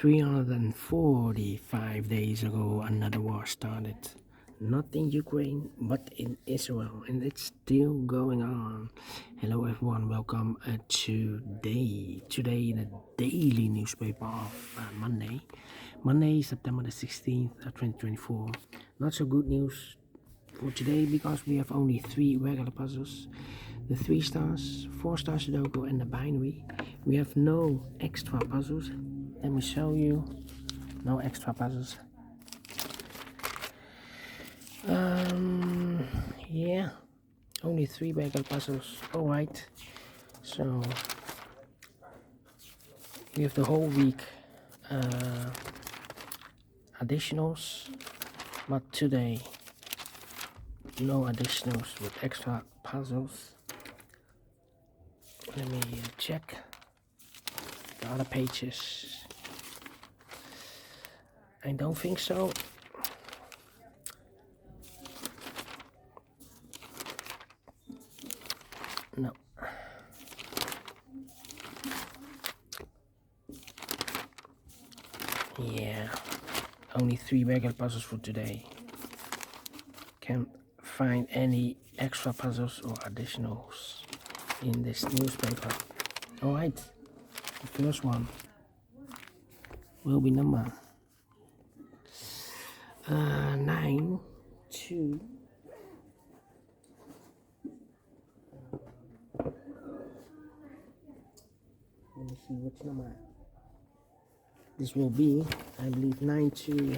345 days ago, another war started. Not in Ukraine, but in Israel, and it's still going on. Hello everyone, welcome today the daily newspaper of Monday, September the 16th, 2024. Not so good news for today because we have only 3 regular puzzles. The 3 stars, 4 stars Sudoku and the binary. We have no extra puzzles. Let me show you. No extra puzzles. Yeah, only 3 regular puzzles. Alright, so we have the whole week additionals, but today no additionals with extra puzzles. Let me check the other pages. I don't think so. No. Yeah, only 3 regular puzzles for today. Can't find any extra puzzles or additionals in this newspaper. Alright, the first one will be number 9, 2. Let me see which number. This will be, I believe, 9 to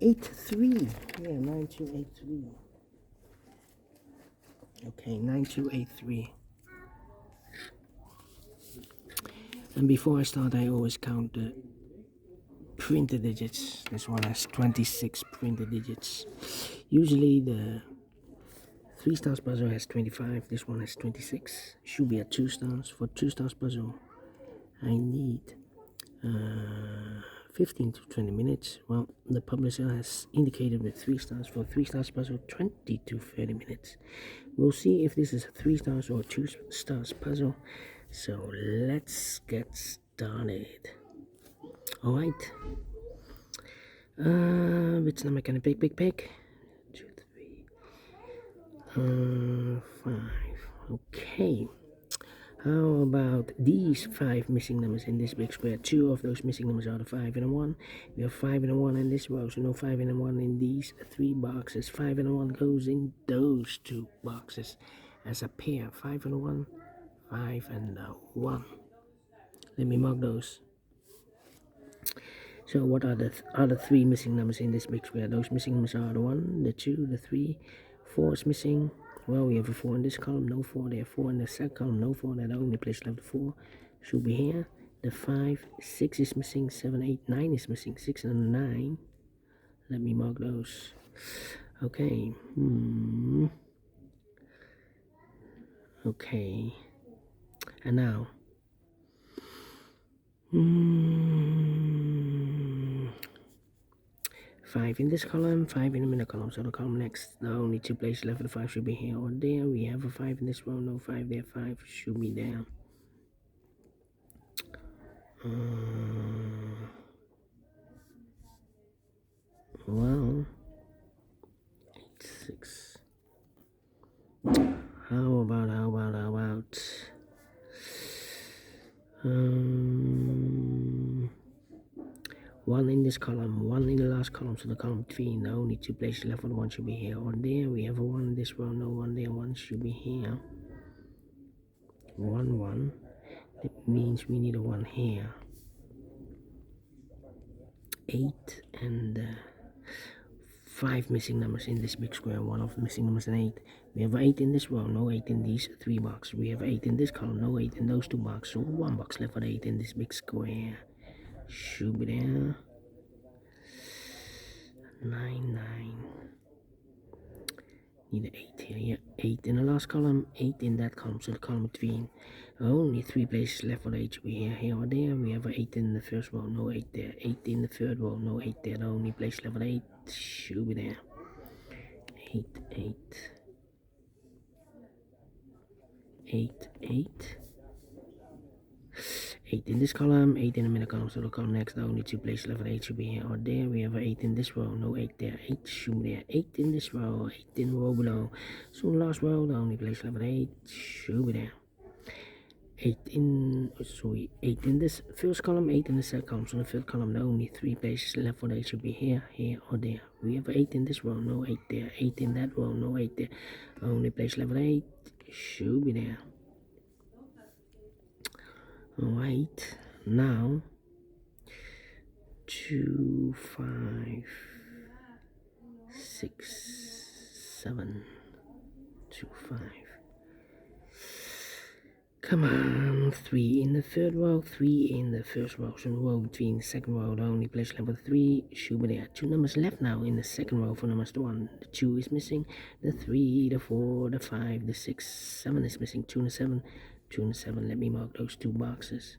83. Yeah, 9283. Okay, 9283. And before I start, I always count the printed digits. This one has 26 printed digits. Usually the 3 stars puzzle has 25. This one has 26. Should be at 2 stars. For 2 stars puzzle, I need 15 to 20 minutes. Well, the publisher has indicated with 3 stars. For 3 stars puzzle, 20 to 30 minutes. We'll see if this is a 3 stars or 2 stars puzzle. So let's get started. Alright. Which number can I pick? 2, 3, 5. Okay. How about these 5 missing numbers in this big square? 2 of those missing numbers are the 5 and a 1. We have 5 and a 1 in this row, so no 5 and a 1 in these 3 boxes. 5 and a 1 goes in those 2 boxes as a pair. 5 and a 1, 5 and a 1. Let me mark those. So what are the other 3 missing numbers in this big square? Those missing numbers are the 1, the 2, the 3. 4 is missing. Well, we have a 4 in this column, no 4 there. 4 in the second column, no 4 there. The only place left the 4 should be here. The 5, 6 is missing. 7, 8, 9 is missing. 6 and 9. Let me mark those. Okay. Okay. And now. 5 in this column, 5 in the middle column. So the column next, the only 2 places left for the 5 should be here or there. We have a 5 in this row, no 5 there. 5 should be there. Well, 8, 6. How about 1 in this column, 1 in the last column, so the column between, the only 2 places left for the 1 should be here or there. We have a 1 in this row, no 1 there. 1 should be here. 1, 1. That means we need a 1 here. 8 and 5 missing numbers in this big square. 1 of the missing numbers is 8. We have 8 in this row, no 8 in these 3 boxes. We have 8 in this column, no 8 in those 2 boxes. So 1 box left for the 8 in this big square. Should be there. 9, 9. Need an 8 here. Yeah, 8 in the last column, 8 in that column. So the column between, only 3 places left for the 8 should be here or there. We have an 8 in the first row, no 8 there. 8 in the third row, no 8 there. The only place left for the 8 should be there. 8, 8. 8, 8. 8 in this column, 8 in the middle column, so the column next, the only 2 places left, 8 should be here or there. We have 8 in this row, no 8 there, 8 should be there, 8 in this row, 8 in the row below, so the last row, the only place left, 8 should be there. 8 in this first column, 8 in the second column, so the third column, the only 3 places left for the 8 should be here, here or there. We have 8 in this row, no 8 there, 8 in that row, no 8 there, only place left, 8 should be there. Alright, now 2, 5, 6, 7, 2, 5. Come on, 3 in the third row, 3 in the first row. So the row between the second row, the only place left with 3 should be there. 2 numbers left now in the second row for numbers 1. The 2 is missing, the 3, the 4, the 5, the 6, 7 is missing, 2 and the 7, 2 and the 7. Let me mark those 2 boxes.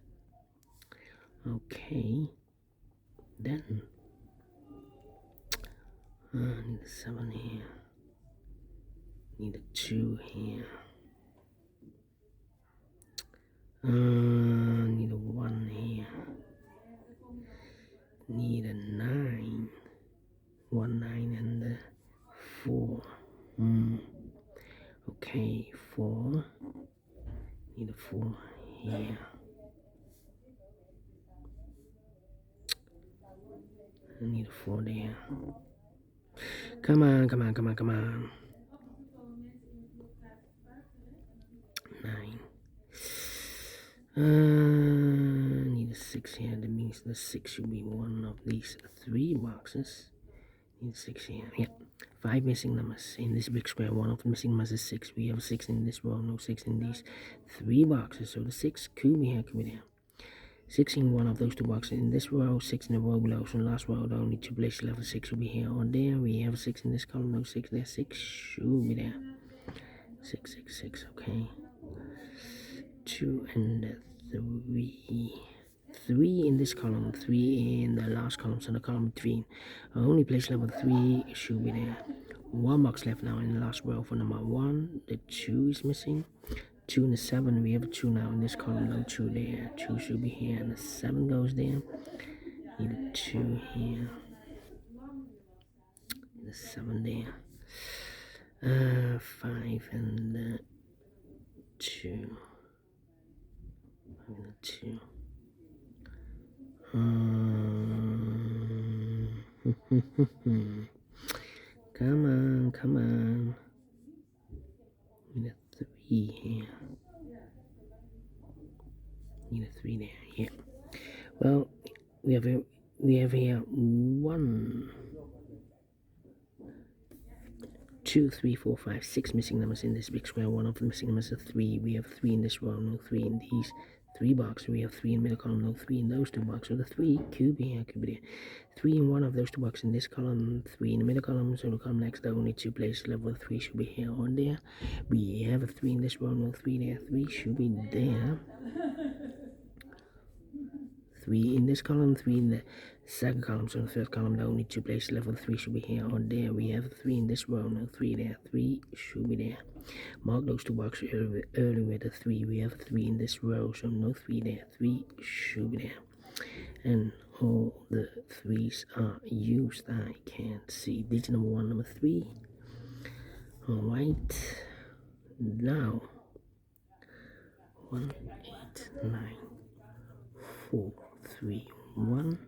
Okay, then I need a 7 here, need a 2 here, need a 1 here, need a 9, 1 9 and a 4. Okay, 4, need a 4 here. I need a 4 there. Come on, come on, come on, come on. 9. Need a 6 here. That means the 6 should be one of these 3 boxes. Need 6 here. Yeah. 5 missing numbers in this big square. One of the missing numbers is 6. We have a 6 in this row, no 6 in these 3 boxes. So the 6 could be here, could be there. 6 in one of those 2 boxes in this row, 6 in the row below. So the last row, the only 2 places left, 6 will be here or there. We have a 6 in this column, no 6 there. 6 should be there. 6, 6, 6, okay. 2 and 3. 3 in this column, 3 in the last column, so the column between. Only place level 3 should be there. 1 box left now in the last row for number 1. The 2 is missing. 2 and the 7, we have a 2 now in this column, no 2 there. 2 should be here, and the 7 goes there. Need a 2 here. The 7 there. 5 and the 2. 5 and the 2. Come on, come on. Need a 3 here. Need a 3 there. Yeah. Well, we have here 1, 2, 3, 4, 5, 6 missing numbers in this big square. One of the missing numbers is 3. We have 3 in this row, no 3 in these 3 boxes. We have 3 in the middle column, no 3 in those 2 boxes. So the 3 could be here, could be there. 3 in one of those 2 boxes in this column, 3 in the middle column. So the column next, the only 2 places left with 3 should be here or there. We have a 3 in this row, no 3 there. 3 should be there. 3 in this column, 3 in the second column, so the third column, the only 2 places left with 3 should be here or there. We have 3 in this row, no 3 there. 3 should be there. Mark those 2 boxes early with a 3. We have 3 in this row, so no 3 there. 3 should be there. And all the 3s are used. I can't see digit number 1, number 3. Alright. Now 1, 8, 9, 4, 3, 1.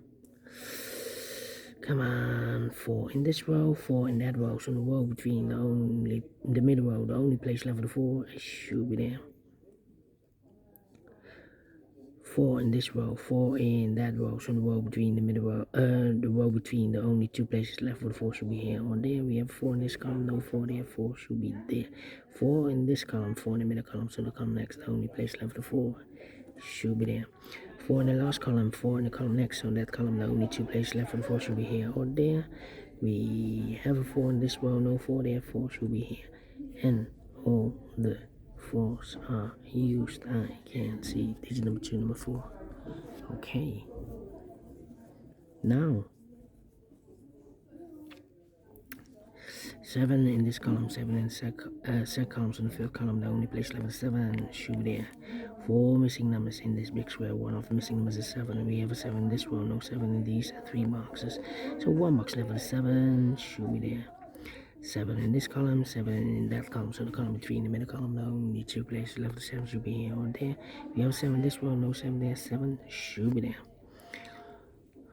Come on, 4 in this row, 4 in that row. So the row between the middle row, the only place left for the 4 should be there. 4 in this row, 4 in that row. So the row between the middle row, the row between the only 2 places left for the 4 should be here or there. We have 4 in this column, no 4 there. 4 should be there. 4 in this column, 4 in the middle column. So the column next, the only place left for the 4 should be there. 4 in the last column, 4 in the column next. So that column, the only 2 places left for the 4 should be here or there. We have a 4 in this row, no 4 there. 4 should be here. And all the 4s are used. I can't see digit number 2, number 4. Okay. Now 7 in this column, 7 in the second column, so the third column, the only place left is 7 should be there. 4 missing numbers in this big square. One of the missing numbers is 7, and we have a 7 in this row. No 7 in these 3 boxes. So 1 box left with 7 should be there. 7 in this column, 7 in that column. So the column between the middle column, the only 2 places left with 7 should be here or there. We have 7 in this row. No 7 there. 7 should be there.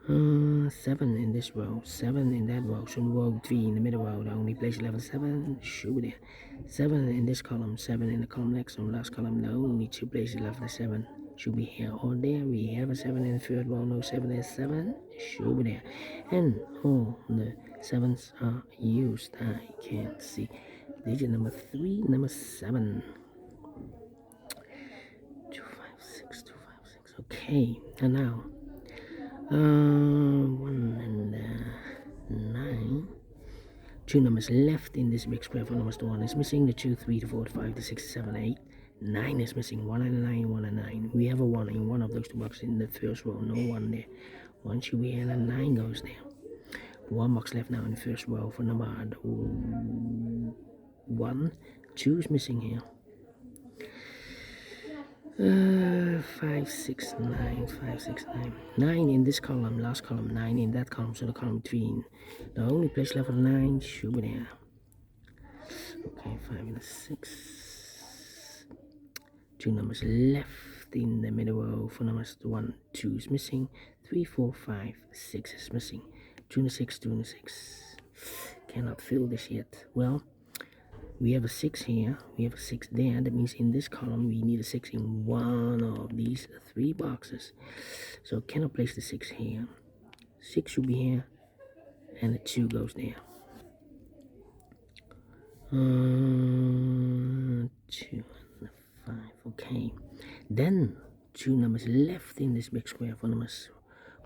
7 in this row, 7 in that row, so row 3 in the middle row, the only place level 7 should be there. 7 in this column, 7 in the column next, so last column, the only 2 places left the 7 should be here or there. We have a 7 in the third row, no 7 there, 7 should be there. And all the 7s are used. I can't see. Digit number 3, number 7. 256, 256. Okay, and now 1 and 9. 2 numbers left in this big square. For numbers, the 1 is missing, the 2, 3, the 4, the 5, the 6, the 7, 8. 9 is missing, 1 and 9, 1 and 9. We have a 1 in one of those 2 boxes in the first row, no 1 there. 1 should be here, and a 9 goes there. 1 box left now in the first row for number 1. 2 is missing here. 5, 6, 9, 5, 6, 9. 9 in this column, last column, 9 in that column, so the column between. The only place left for 9 should be there. Okay, 5 and 6. 2 numbers left in the middle row for numbers 1, 2 is missing. 3, 4, 5, 6 is missing. 2 and 6, 2 and 6. Cannot fill this yet. Well, we have a 6 here, we have a 6 there. That means in this column we need a 6 in one of these 3 boxes. So cannot place the 6 here. 6 should be here, and the 2 goes there. 2 and 5, okay. Then 2 numbers left in this big square for numbers.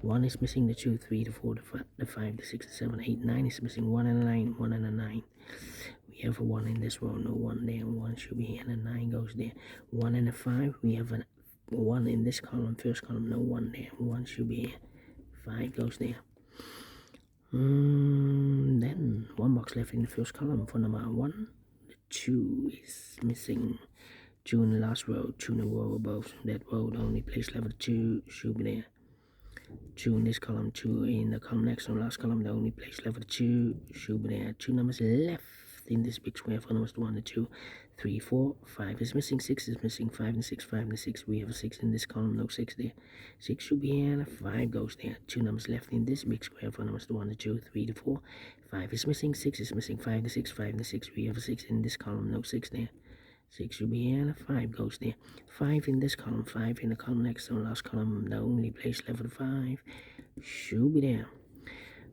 1 is missing, the 2, 3, the 4, the 5, the 6, the 7, 8, 9 is missing, 1 and a 9, 1 and a 9. We have a 1 in this row, no 1 there, 1 should be here, and a 9 goes there. 1 and a 5, we have a 1 in this column, first column, no 1 there, 1 should be here, 5 goes there. Then 1 box left in the first column for number 1. The 2 is missing. 2 in the last row, 2 in the row above. That row, the only place left 2 should be there. 2 in this column, 2 in the column next to the last column, the only place left 2 should be there. 2 numbers left in this big square for numbers 1 and 2, 3, 4, 5 is missing, 6 is missing, 5 and 6, 5 and 6. We have a 6 in this column, no 6 there. 6 should be here, and a 5 goes there. 2 numbers left in this big square for numbers 1 and 2, 3 to 4, 5 is missing, 6 is missing, 5 and 6, 5 and 6. We have a 6 in this column, no 6 there. 6 should be here, and a 5 goes there. 5 in this column, 5 in the column next to the last column, the only place left for the 5 should be there.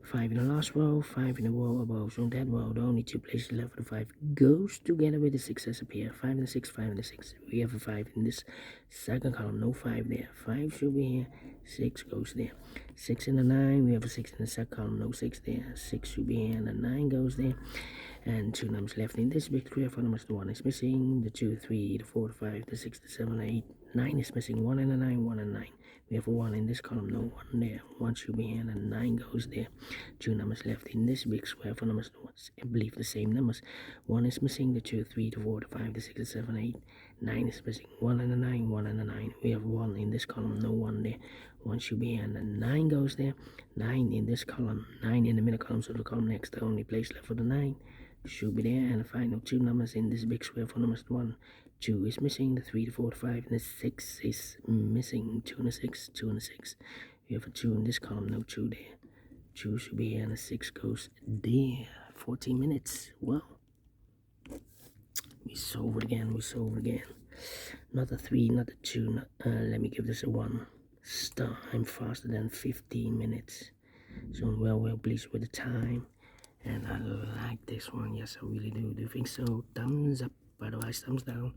5 in the last row, 5 in the row above. So that row, the only 2 places left for the 5 goes together with the 6 as appear. 5 and 6, 5 and 6. We have a 5 in this second column, no 5 there. 5 should be here, 6 goes there. 6 in the 9, we have a 6 in the second column, no 6 there. 6 should be here, and the 9 goes there. And 2 numbers left in this big square for numbers. The 1 is missing, the 2, 3, the 4, the 5, the 6, the 7, 8, 9 is missing. 1 and a 9, 1 and 9. We have a 1 in this column, no 1 there. 1 should be here, and a 9 goes there. 2 numbers left in this big square for numbers. I believe the same numbers. 1 is missing, the 2, 3, the 4, the 5, the 6, the 7, 8, 9 is missing. 1 and a 9, 1 and a 9. We have 1 in this column, no 1 there. 1 should be here, and a 9 goes there. 9 in this column, 9 in the middle column, so the column next, the only place left for the 9 should be there. And the final 2 numbers in this big square for numbers. 1, 2 is missing, the 3, the 4, the 5, and the 6 is missing. 2 and a 6, 2 and a 6. We have a 2 in this column, no 2 there. 2 should be here, and a 6 goes there. 14 minutes. Well, we solve it again, Not a 3, not a 2, let me give this a 1 star. I'm faster than 15 minutes. So I'm well pleased with the time. And I like this one, yes I really do. Do you think so? Thumbs up, otherwise thumbs down.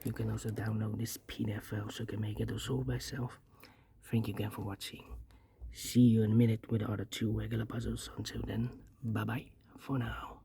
You can also download this PDF file so you can make it or solve by yourself. Thank you again for watching. See you in a minute with the other 2 regular puzzles. Until then, bye bye for now.